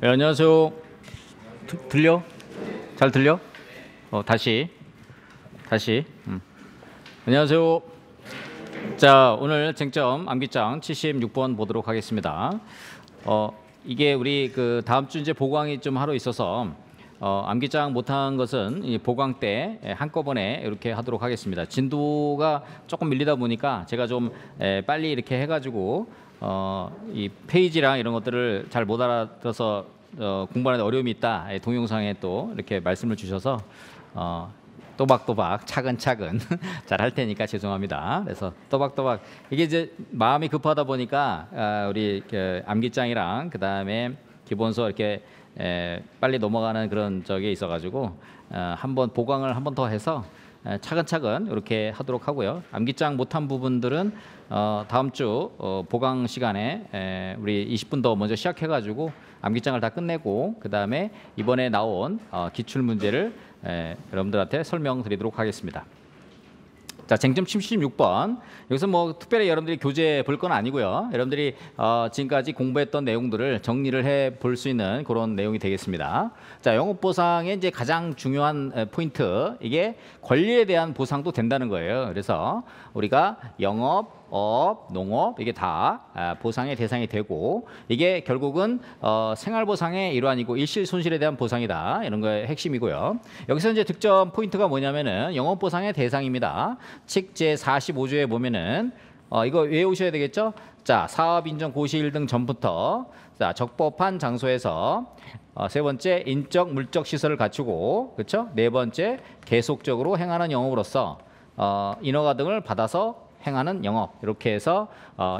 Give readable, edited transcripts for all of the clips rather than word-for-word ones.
네, 안녕하세요. 들려? 잘 들려? 다시. 안녕하세요. 자, 오늘 쟁점 암기장 76번 보도록 하겠습니다. 이게 우리 그 다음 주 이제 보강이 좀 하러 있어서 암기장 못한 것은 이 보강 때 한꺼번에 이렇게 하도록 하겠습니다. 진도가 조금 밀리다 보니까 제가 좀 빨리 이렇게 해가지고 이 페이지랑 이런 것들을 잘 못 알아들어서 공부하는데 어려움이 있다. 동영상에 또 이렇게 말씀을 주셔서 또박또박 차근차근 잘 할 테니까 죄송합니다. 그래서 또박또박 이게 이제 마음이 급하다 보니까 우리 암기장이랑 그 다음에 기본서 이렇게 빨리 넘어가는 그런 적이 있어가지고 한번 보강을 한 번 더 해서 차근차근 이렇게 하도록 하고요. 암기장 못한 부분들은 다음 주 보강 시간에 우리 20분 더 먼저 시작해가지고 암기장을 다 끝내고 그 다음에 이번에 나온 기출 문제를 여러분들한테 설명드리도록 하겠습니다. 자, 쟁점 76번. 여기서 뭐 특별히 여러분들이 교재 볼 건 아니고요. 여러분들이 지금까지 공부했던 내용들을 정리를 해 볼 수 있는 그런 내용이 되겠습니다. 자, 영업 보상의 이제 가장 중요한 포인트, 이게 권리에 대한 보상도 된다는 거예요. 그래서 우리가 영업, 업, 농업 이게 다 보상의 대상이 되고, 이게 결국은 생활보상의 일환이고 일실 손실에 대한 보상이다, 이런 거의 핵심이고요. 여기서 이제 득점 포인트가 뭐냐면은 영업보상의 대상입니다. 칙 제45조에 보면은 이거 외우셔야 되겠죠? 자, 사업인정 고시일 등 전부터 자, 적법한 장소에서 세 번째 인적 물적 시설을 갖추고, 그렇죠? 네 번째 계속적으로 행하는 영업으로서 인허가 등을 받아서 행하는 영업, 이렇게 해서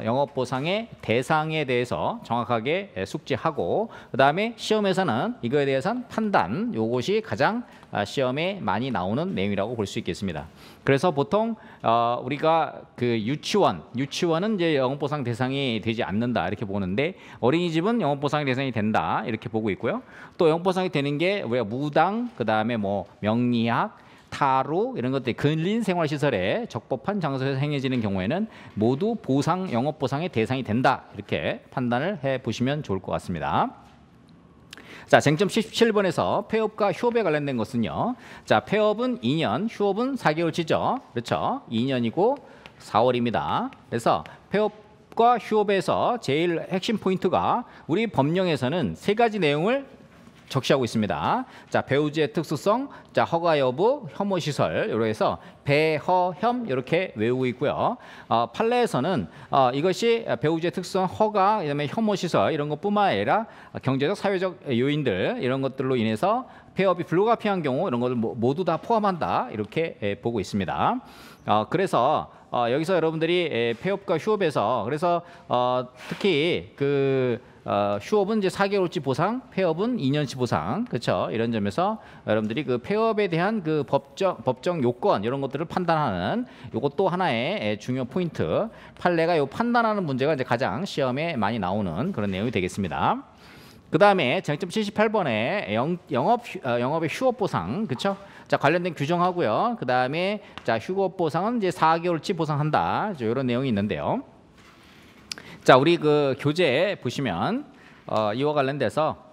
영업 보상의 대상에 대해서 정확하게 숙지하고, 그 다음에 시험에서는 이거에 대해서는 판단, 요것이 가장 시험에 많이 나오는 내용이라고 볼 수 있겠습니다. 그래서 보통 우리가 그 유치원은 이제 영업 보상 대상이 되지 않는다 이렇게 보는데, 어린이집은 영업 보상의 대상이 된다 이렇게 보고 있고요. 또 영업 보상이 되는 게 우리가 무당, 그 다음에 뭐 명리학, 타로 이런 것들이 근린 생활시설에 적법한 장소에서 행해지는 경우에는 모두 보상, 영업 보상의 대상이 된다, 이렇게 판단을 해 보시면 좋을 것 같습니다. 자, 쟁점 17번에서 폐업과 휴업에 관련된 것은요. 자, 폐업은 2년, 휴업은 4개월치죠. 그렇죠? 2년이고 4월입니다. 그래서 폐업과 휴업에서 제일 핵심 포인트가 우리 법령에서는 세 가지 내용을 적시하고 있습니다. 자, 배우지의 특수성, 자, 허가 여부, 혐오 시설, 이렇게 해서 배허혐 이렇게 외우고 있고요. 판례에서는 이것이 배우지의 특수성, 허가, 그다음에 혐오 시설 이런 것뿐만 아니라 경제적, 사회적 요인들 이런 것들로 인해서 폐업이 불가피한 경우 이런 것을 모두 다 포함한다, 이렇게 보고 있습니다. 그래서 여기서 여러분들이 폐업과 휴업에서 그래서 특히 그 휴업은 이제 4개월치 보상, 폐업은 2년치 보상, 그렇죠? 이런 점에서 여러분들이 그 폐업에 대한 그 법정 요건 이런 것들을 판단하는 요것도 하나의 중요 포인트. 판례가 요 판단하는 문제가 이제 가장 시험에 많이 나오는 그런 내용이 되겠습니다. 그 다음에 쟁점 78번에 영업의 휴업 보상, 그렇죠? 자, 관련된 규정하고요. 그 다음에 자, 휴업 보상은 이제 4개월치 보상한다, 이런 내용이 있는데요. 자, 우리 그 교재 보시면 이와 관련돼서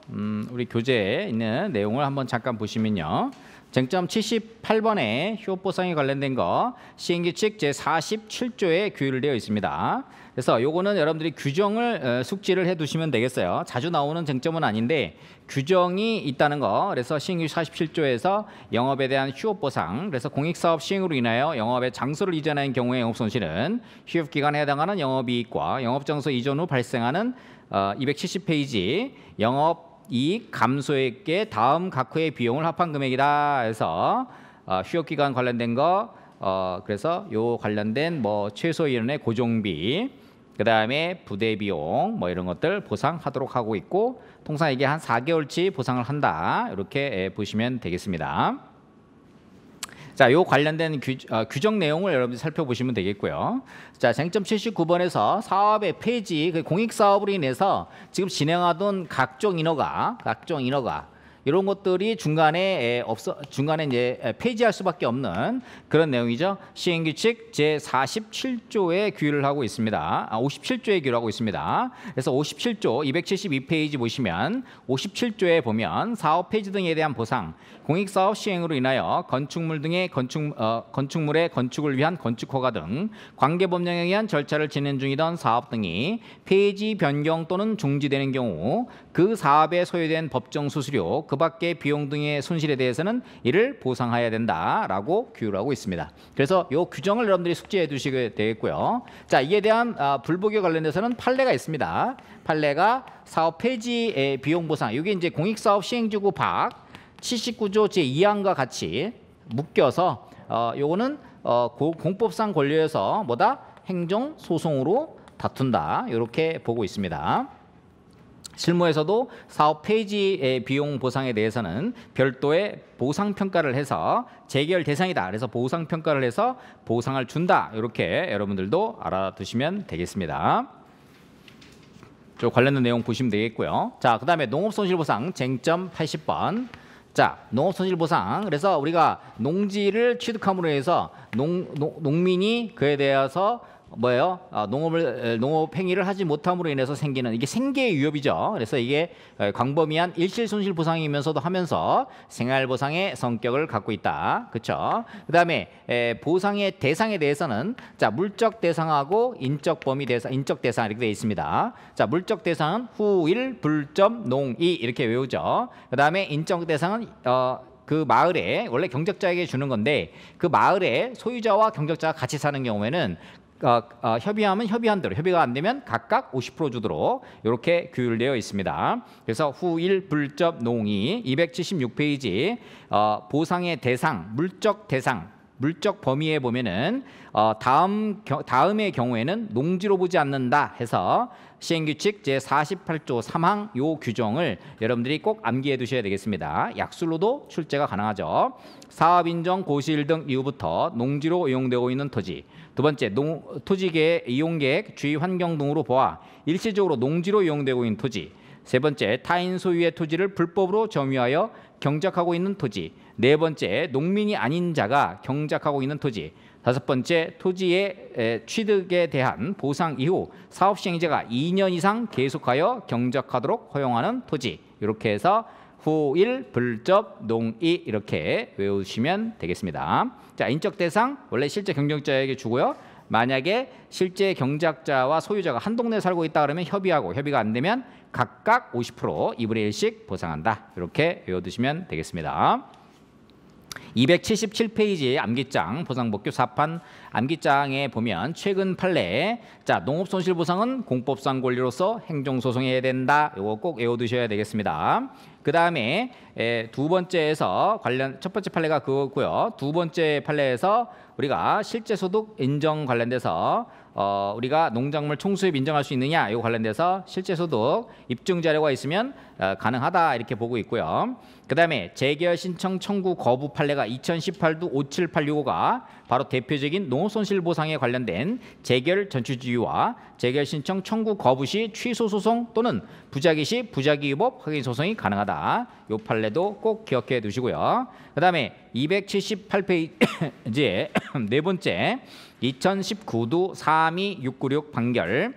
우리 교재에 있는 내용을 한번 잠깐 보시면요. 쟁점 78번에 휴업보상에 관련된 거 시행규칙 제47조에 규율되어 있습니다. 그래서 요거는 여러분들이 규정을 숙지를 해 두시면 되겠어요. 자주 나오는 쟁점은 아닌데 규정이 있다는 거. 그래서 시행규칙 47조에서 영업에 대한 휴업보상, 그래서 공익사업 시행으로 인하여 영업의 장소를 이전하는 경우의 영업손실은 휴업기간에 해당하는 영업이익과 영업장소 이전 후 발생하는 270페이지 영업이익 감소액의 다음 각 회의 비용을 합한 금액이다 해서 휴업기간 관련된 거, 그래서 요 관련된 뭐 최소 인원의 고정비, 그 다음에 부대 비용 뭐 이런 것들 보상하도록 하고 있고, 통상 이게 한 4개월치 보상을 한다, 이렇게 보시면 되겠습니다. 자, 요 관련된 규정 내용을 여러분들 살펴보시면 되겠고요. 자, 쟁점 79번에서 사업의 폐지, 공익사업으로 인해서 지금 진행하던 각종 인허가 이런 것들이 중간에 이제 폐지할 수밖에 없는 그런 내용이죠. 시행규칙 제 47조에 규율을 하고 있습니다. 57조에 규율하고 있습니다. 그래서 57조 272페이지 보시면 57조에 보면 사업 폐지 등에 대한 보상, 공익사업 시행으로 인하여 건축물 등의 건축물의 건축을 위한 건축 허가 등 관계법령에 의한 절차를 진행 중이던 사업 등이 폐지, 변경 또는 중지되는 경우 그 사업에 소요된 법정 수수료, 그 밖의 비용 등의 손실에 대해서는 이를 보상해야 된다라고 규율하고 있습니다. 그래서 이 규정을 여러분들이 숙지해 두시게 되겠고요. 자, 이에 대한 불복에 관련돼서는 판례가 있습니다. 판례가 사업 폐지의 비용 보상. 이게 이제 공익사업 시행주구 박 79조 제2항과 같이 묶여서 요거는 공법상 권리에서 뭐다? 행정 소송으로 다툰다. 이렇게 보고 있습니다. 실무에서도 사업 폐지의 비용 보상에 대해서는 별도의 보상 평가를 해서 재결 대상이다. 그래서 보상 평가를 해서 보상을 준다. 이렇게 여러분들도 알아두시면 되겠습니다. 저 관련된 내용 보시면 되겠고요. 자, 그다음에 농업손실보상 쟁점 80번. 자, 농업손실보상. 그래서 우리가 농지를 취득함으로 해서 농민이 그에 대해서 뭐예요? 농업 행위를 하지 못함으로 인해서 생기는 이게 생계의 위협이죠. 그래서 이게 광범위한 일시손실 보상이면서도 하면서 생활보상의 성격을 갖고 있다. 그렇죠? 그다음에 보상의 대상에 대해서는 자, 물적 대상하고 인적 범위 대상, 인적 대상 이렇게 되어 있습니다. 자, 물적 대상은 후일, 불점, 농이 이렇게 외우죠. 그다음에 인적 대상은 그 마을에 원래 경작자에게 주는 건데 그 마을에 소유자와 경작자가 같이 사는 경우에는 협의하면 협의한 대로, 협의가 안 되면 각각 50% 주도록 이렇게 규율되어 있습니다. 그래서 후일, 불접, 농이 276페이지 보상의 대상, 물적 대상, 물적 범위에 보면은 다음의 경우에는 농지로 보지 않는다 해서 시행규칙 제48조 3항 요 규정을 여러분들이 꼭 암기해 두셔야 되겠습니다. 약술로도 출제가 가능하죠. 사업인정 고시일 등 이후부터 농지로 이용되고 있는 토지. 두 번째, 토지계의 이용계획, 주위 환경 등으로 보아 일시적으로 농지로 이용되고 있는 토지. 세 번째, 타인 소유의 토지를 불법으로 점유하여 경작하고 있는 토지. 네 번째, 농민이 아닌 자가 경작하고 있는 토지. 다섯 번째, 토지의 취득에 대한 보상 이후 사업 시행자가 2년 이상 계속하여 경작하도록 허용하는 토지. 이렇게 해서 후일, 불접, 농이 이렇게 외우시면 되겠습니다. 자, 인적 대상 원래 실제 경작자에게 주고요. 만약에 실제 경작자와 소유자가 한 동네에 살고 있다 그러면 협의하고 협의가 안 되면 각각 50% 2분의 1씩 보상한다. 이렇게 외워두시면 되겠습니다. 277페이지 암기장 보상법규 4판 암기장에 보면 최근 판례 자 농업손실보상은 공법상 권리로서 행정소송해야 된다. 이거 꼭 외워두셔야 되겠습니다. 그 다음에 두 번째에서 첫 번째 판례가 그거고요. 두 번째 판례에서 우리가 실제소득 인정 관련돼서 우리가 농작물 총수입 인정할 수 있느냐 이거 관련돼서 실제소득 입증 자료가 있으면 가능하다 이렇게 보고 있고요. 그 다음에 재결 신청 청구 거부 판례가 2018도 57865가 바로 대표적인 농업손실보상에 관련된 재결 전취주의와 재결 신청 청구 거부 시 취소 소송 또는 부작위 시 부작위 위법 확인 소송이 가능하다. 이 판례도 꼭 기억해 두시고요. 그 다음에 278페이지에 네 번째 2019도 32696 판결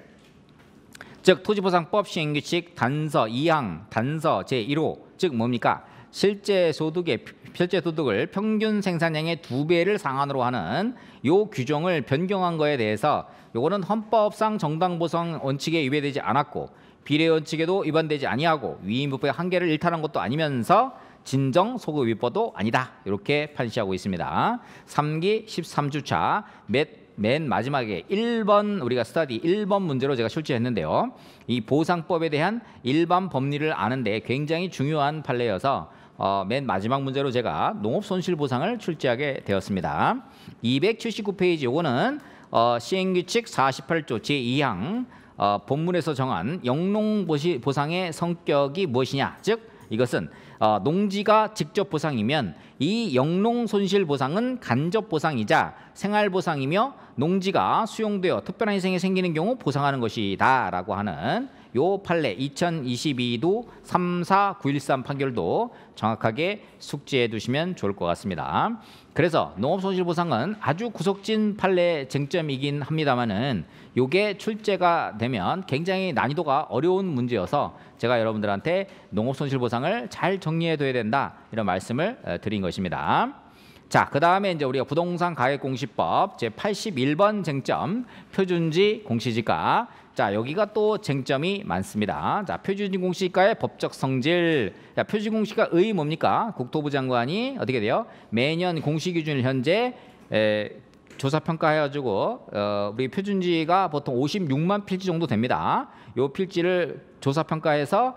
즉 토지보상법 시행규칙 단서 2항 단서 제1호 즉 뭡니까? 실제 소득을 평균 생산량의 2배를 상한으로 하는 요 규정을 변경한 거에 대해서 요거는 헌법상 정당보상 원칙에 위배되지 않았고 비례 원칙에도 위반되지 아니하고 위임법의 한계를 일탈한 것도 아니면서 진정 소급 위법도 아니다. 이렇게 판시하고 있습니다. 3기 13주차 맨 마지막에 1번 우리가 스터디 1번 문제로 제가 출제했는데요. 이 보상법에 대한 일반 법리를 아는데 굉장히 중요한 판례여서 맨 마지막 문제로 제가 농업손실보상을 출제하게 되었습니다. 279페이지 요거는 시행규칙 48조 제2항 본문에서 정한 영농보상의 성격이 무엇이냐 즉 이것은 농지가 직접 보상이면 이 영농손실보상은 간접보상이자 생활보상이며 농지가 수용되어 특별한 희생이 생기는 경우 보상하는 것이다 라고 하는 요 판례 2022도 34913 판결도 정확하게 숙지해 두시면 좋을 것 같습니다. 그래서 농업손실보상은 아주 구석진 판례 쟁점이긴 합니다만은 요게 출제가 되면 굉장히 난이도가 어려운 문제여서 제가 여러분들한테 농업손실보상을 잘 정리해 둬야 된다 이런 말씀을 드린 것입니다. 자, 그 다음에 이제 우리가 부동산 가액공시법 제 81번 쟁점 표준지 공시지가. 자, 여기가 또 쟁점이 많습니다. 자, 표준지 공시지가의 법적 성질. 자, 표준지 공시지가의 뭡니까? 국토부 장관이 어떻게 돼요? 매년 공시기준을 현재 조사평가해가지고 우리 표준지가 보통 56만 필지 정도 됩니다. 요 필지를 조사평가해서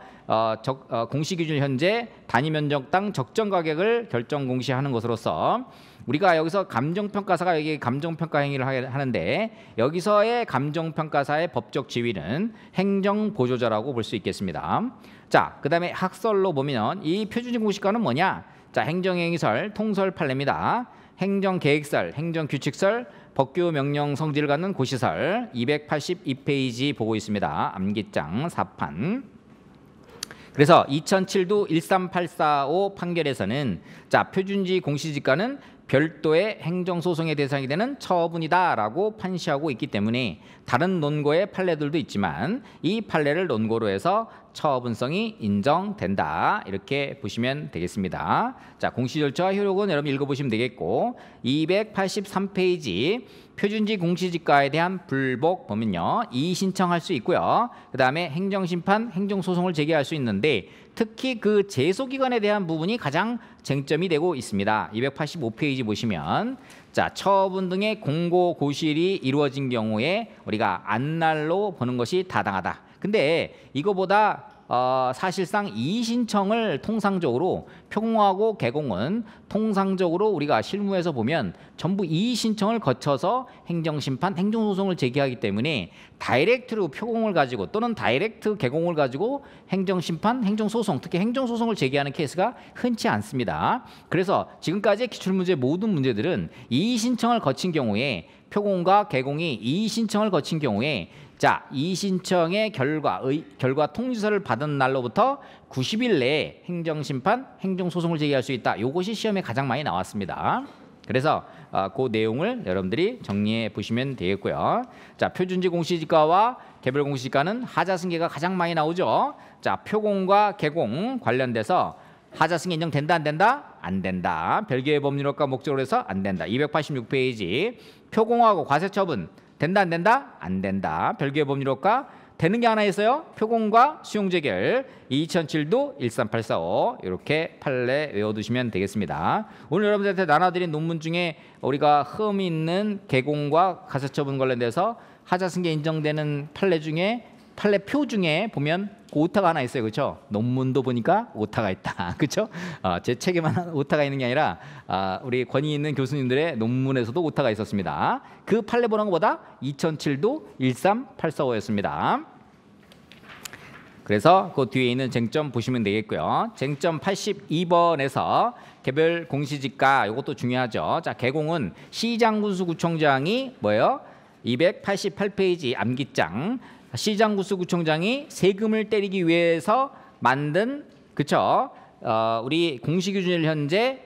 공시기준 현재 단위 면적당 적정 가격을 결정 공시하는 것으로서 우리가 여기서 감정평가사가 여기 감정평가 행위를 하는데 여기서의 감정평가사의 법적 지위는 행정보조자라고 볼 수 있겠습니다. 자, 그 다음에 학설로 보면 이 표준지 공시가는 뭐냐? 자, 행정행위설, 통설 판례입니다. 행정계획설, 행정규칙설, 법규 명령 성질을 갖는 고시설 282페이지 보고 있습니다. 암기장 4판. 그래서 2007도 13845 판결에서는 자, 표준지 공시지가는 별도의 행정소송의 대상이 되는 처분이다라고 판시하고 있기 때문에 다른 논거의 판례들도 있지만 이 판례를 논거로 해서 처분성이 인정된다 이렇게 보시면 되겠습니다. 자, 공시절차와 효력은 여러분 읽어보시면 되겠고 283페이지 표준지 공시지가에 대한 불복 보면요 이의신청할 수 있고요. 그 다음에 행정심판, 행정소송을 제기할 수 있는데 특히 그 제소기관에 대한 부분이 가장 쟁점이 되고 있습니다. 285페이지 보시면 자, 처분 등의 공고 고실이 이루어진 경우에 우리가 안날로 보는 것이 타당하다. 근데 이거보다 사실상 이의신청을 통상적으로 표공하고 개공은 통상적으로 우리가 실무에서 보면 전부 이의신청을 거쳐서 행정심판, 행정소송을 제기하기 때문에 다이렉트로 표공을 가지고 또는 다이렉트 개공을 가지고 행정심판, 행정소송, 특히 행정소송을 제기하는 케이스가 흔치 않습니다. 그래서 지금까지의 기출문제 모든 문제들은 이의신청을 거친 경우에 표공과 개공이 이의신청을 거친 경우에 자, 이의신청의 결과 통지서를 받은 날로부터 90일 내에 행정심판, 행정소송을 제기할 수 있다. 이것이 시험에 가장 많이 나왔습니다. 그래서 그 내용을 여러분들이 정리해 보시면 되겠고요. 자, 표준지 공시지가와 개별 공시지가는 하자승계가 가장 많이 나오죠. 자, 표공과 개공 관련돼서 하자승계 인정된다 안 된다? 안 된다. 별개의 법률효과 목적으로 해서 안 된다. 286페이지 표공하고 과세처분 된다 안 된다? 안 된다. 별개의 법률효과 되는 게 하나 있어요. 표공과 수용재결 2007도 13845 이렇게 판례 외워두시면 되겠습니다. 오늘 여러분들한테 나눠드린 논문 중에 우리가 흠이 있는 개공과 가세처분 관련돼서 하자승계 인정되는 판례 중에 판례표 중에 보면 오타가 하나 있어요. 그렇죠? 논문도 보니까 오타가 있다. 그렇죠? 제 책에만 오타가 있는 게 아니라 우리 권위 있는 교수님들의 논문에서도 오타가 있었습니다. 그 판례 번호가 뭐다? 2007도 13845였습니다. 그래서 그 뒤에 있는 쟁점 보시면 되겠고요. 쟁점 82번에서 개별 공시지가 이것도 중요하죠. 자, 개공은 시장군수구청장이 뭐예요? 288페이지 암기장 시장군수구청장이 세금을 때리기 위해서 만든 그쵸? 우리 공시기준일 현재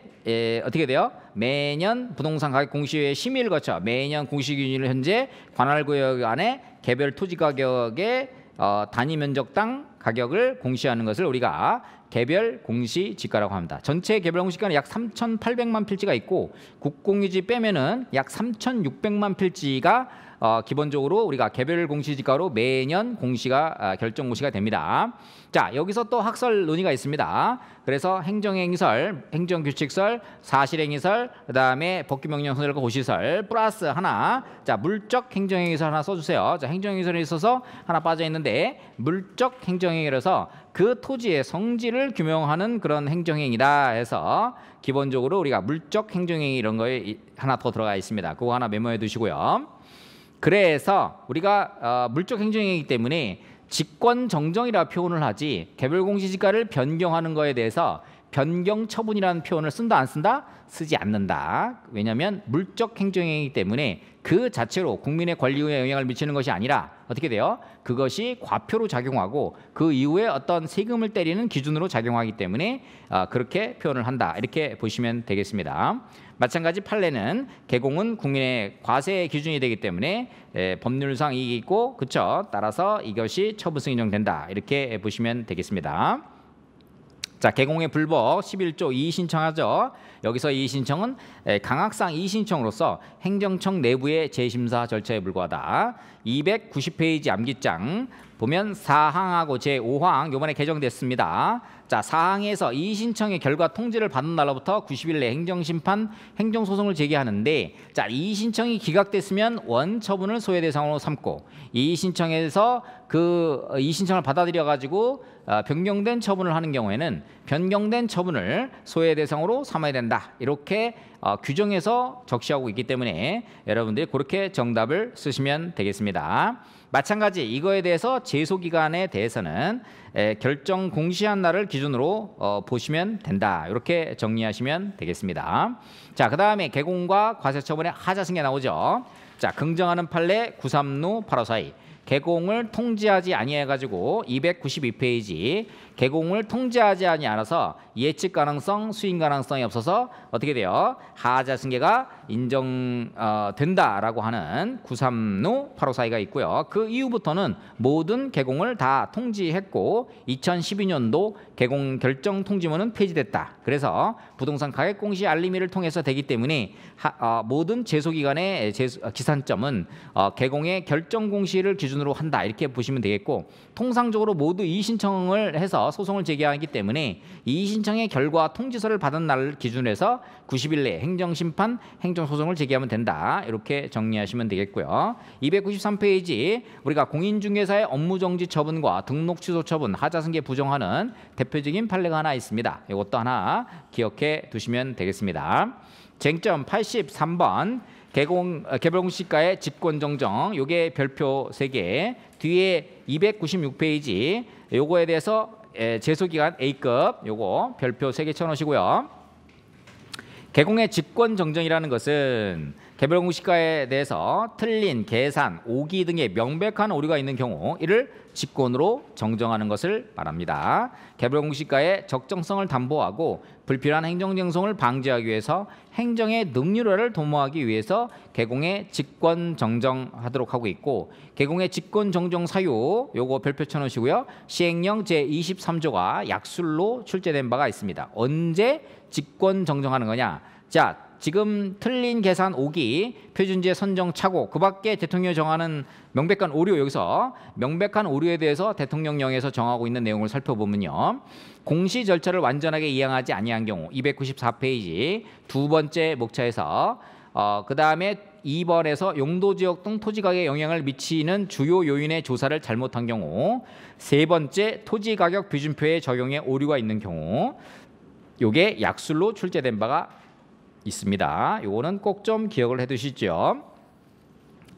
어떻게 돼요? 매년 부동산 가격 공시회 심의를 거쳐 매년 공시기준일 현재 관할구역 안에 개별 토지 가격의 단위 면적당 가격을 공시하는 것을 우리가 개별 공시지가라고 합니다. 전체 개별 공시지가는 약 3,800만 필지가 있고 국공유지 빼면은 약 3,600만 필지가 기본적으로 우리가 개별 공시지가로 매년 공시가 결정 공시가 됩니다. 자, 여기서 또 학설 논의가 있습니다. 그래서 행정행위설, 행정규칙설, 사실행위설, 그다음에 법규명령 선열과 고시설 플러스 하나. 자, 물적 행정행위설 하나 써주세요. 자, 행정행위설에 있어서 하나 빠져 있는데 물적 행정행위라서 그 토지의 성질을 규명하는 그런 행정행위다 해서 기본적으로 우리가 물적 행정행위 이런 거에 하나 더 들어가 있습니다. 그거 하나 메모해 두시고요. 그래서 우리가 물적 행정이기 때문에 직권정정이라 표현을 하지 개별 공시지가를 변경하는 거에 대해서 변경 처분이라는 표현을 쓴다 안 쓴다? 쓰지 않는다. 왜냐하면 물적 행정이기 때문에 그 자체로 국민의 권리에 영향을 미치는 것이 아니라 어떻게 돼요? 그것이 과표로 작용하고 그 이후에 어떤 세금을 때리는 기준으로 작용하기 때문에 그렇게 표현을 한다. 이렇게 보시면 되겠습니다. 마찬가지 판례는 개공은 국민의 과세 기준이 되기 때문에 법률상 이익이 있고 그렇죠. 따라서 이것이 처분성 인정된다. 이렇게 보시면 되겠습니다. 자, 개공의 불법 11조 이의신청하죠. 여기서 이의신청은 강학상 이의신청으로서 행정청 내부의 재심사 절차에 불과하다. 290페이지 암기장 보면 4항하고 제5항 이번에 개정됐습니다. 자, 4항에서 이의신청의 결과 통지를 받은 날로부터 90일 내 행정심판, 행정소송을 제기하는데 자, 이의신청이 기각됐으면 원처분을 소외 대상으로 삼고 이의신청에서 그 이의신청을 받아들여 가지고 변경된 처분을 하는 경우에는 변경된 처분을 소외 대상으로 삼아야 된다. 이렇게 규정해서 적시하고 있기 때문에 여러분들이 그렇게 정답을 쓰시면 되겠습니다. 마찬가지 이거에 대해서 제소기간에 대해서는 결정 공시한 날을 기준으로 보시면 된다. 이렇게 정리하시면 되겠습니다. 자, 그 다음에 개공과 과세처분의 하자승계 나오죠. 자, 긍정하는 판례 936 854 개공을 통지하지 아니해가지고 292페이지 개공을 통지하지 아니하여서 예측 가능성, 수인 가능성이 없어서 어떻게 돼요? 하자승계가 인정된다라고 하는 936 854가 있고요. 그 이후부터는 모든 개공을 다 통지했고 2012년도 개공 결정 통지문은 폐지됐다. 그래서 부동산 가격 공시 알림이를 통해서 되기 때문에 모든 제소기간의 기산점은 개공의 결정 공시를 기준으로 한다. 이렇게 보시면 되겠고 통상적으로 모두 이의신청을 해서 소송을 제기하기 때문에 이의신청의 결과 통지서를 받은 날을 기준으로 해서 90일 내에 행정심판, 행정소송을 제기하면 된다. 이렇게 정리하시면 되겠고요. 293페이지 우리가 공인중개사의 업무정지 처분과 등록 취소 처분, 하자승계 부정하는 대표적인 판례가 하나 있습니다. 이것도 하나 기억해 두시면 되겠습니다. 쟁점 83번 개별공시가의 직권정정 요게 별표 3개 뒤에 296페이지 요거에 대해서 제소기간 A급 요거 별표 3개 쳐놓으시고요. 개공의 직권정정이라는 것은 개별공시가에 대해서 틀린 계산, 오기 등의 명백한 오류가 있는 경우 이를 직권으로 정정하는 것을 말합니다. 개별공시가의 적정성을 담보하고 불필요한 행정쟁송을 방지하기 위해서 행정의 능률화를 도모하기 위해서 개공의 직권 정정하도록 하고 있고 개공의 직권 정정 사유 요거 별표 쳐놓으시고요. 시행령 제23조가 약술로 출제된 바가 있습니다. 언제 직권 정정하는 거냐? 자, 지금 틀린 계산 오기, 표준지의 선정 착오, 그 밖에 대통령이 정하는 명백한 오류 여기서 명백한 오류에 대해서 대통령령에서 정하고 있는 내용을 살펴보면요. 공시 절차를 완전하게 이행하지 아니한 경우 294페이지 두 번째 목차에서 그 다음에 2번에서 용도지역 등 토지가격에 영향을 미치는 주요 요인의 조사를 잘못한 경우 세 번째 토지가격 비준표의 적용에 오류가 있는 경우 요게 약술로 출제된 바가 있습니다. 요거는 꼭 좀 기억을 해두시죠.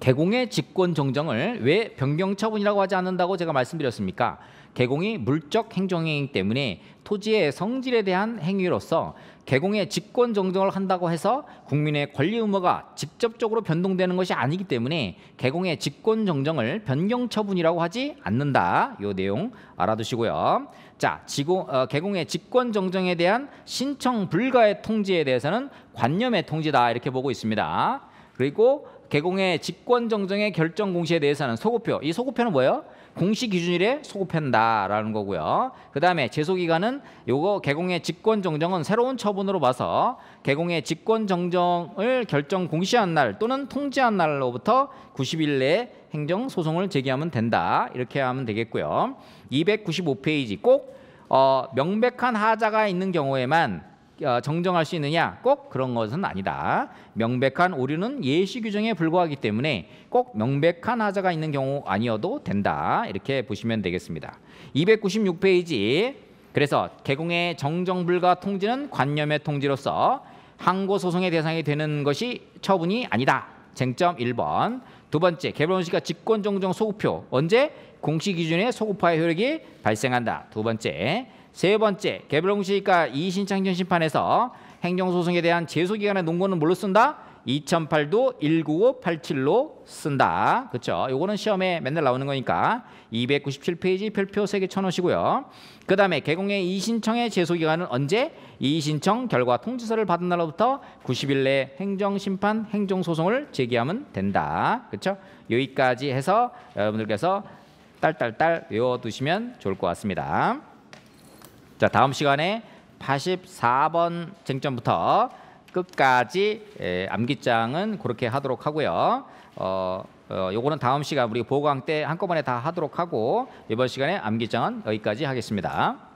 개공의 직권 정정을 왜 변경 처분이라고 하지 않는다고 제가 말씀드렸습니까? 개공이 물적 행정행위 때문에 토지의 성질에 대한 행위로서 개공의 직권 정정을 한다고 해서 국민의 권리 의무가 직접적으로 변동되는 것이 아니기 때문에 개공의 직권 정정을 변경 처분이라고 하지 않는다. 요 내용 알아두시고요. 자, 개공의 직권 정정에 대한 신청 불가의 통지에 대해서는 관념의 통지다 이렇게 보고 있습니다. 그리고 개공의 직권 정정의 결정 공시에 대해서는 소급표. 이 소급표는 뭐예요? 공시 기준일에 소급한다라는 거고요. 그 다음에 제소기간은 요거 개공의 직권 정정은 새로운 처분으로 봐서 개공의 직권 정정을 결정 공시한 날 또는 통지한 날로부터 90일 내에 행정 소송을 제기하면 된다. 이렇게 하면 되겠고요. 295페이지 꼭 명백한 하자가 있는 경우에만 정정할 수 있느냐? 꼭 그런 것은 아니다. 명백한 오류는 예시 규정에 불과하기 때문에 꼭 명백한 하자가 있는 경우 아니어도 된다. 이렇게 보시면 되겠습니다. 296페이지 그래서 개공의 정정 불가 통지는 관념의 통지로서 항고 소송의 대상이 되는 것이 처분이 아니다. 쟁점 1번. 두 번째, 개별공시가 직권 정정 소급표 언제? 공시 기준의 소급화의 효력이 발생한다. 두 번째. 세 번째, 개별공시가 이의신청 행정심판에서 행정소송에 대한 제소기간의 논거는 뭘로 쓴다? 2008도 19587로 쓴다. 그렇죠? 요거는 시험에 맨날 나오는 거니까 297페이지 별표 3개 쳐놓으시고요. 그 다음에 개공의 이의신청의 제소기간은 언제? 이의신청 결과 통지서를 받은 날로부터 90일 내에 행정심판, 행정소송을 제기하면 된다. 그렇죠? 여기까지 해서 여러분들께서 딸딸딸 외워두시면 좋을 것 같습니다. 자, 다음 시간에 84번 쟁점부터 끝까지 암기장은 그렇게 하도록 하고요. 요거는 다음 시간 우리 보강 때 한꺼번에 다 하도록 하고 이번 시간에 암기장은 여기까지 하겠습니다.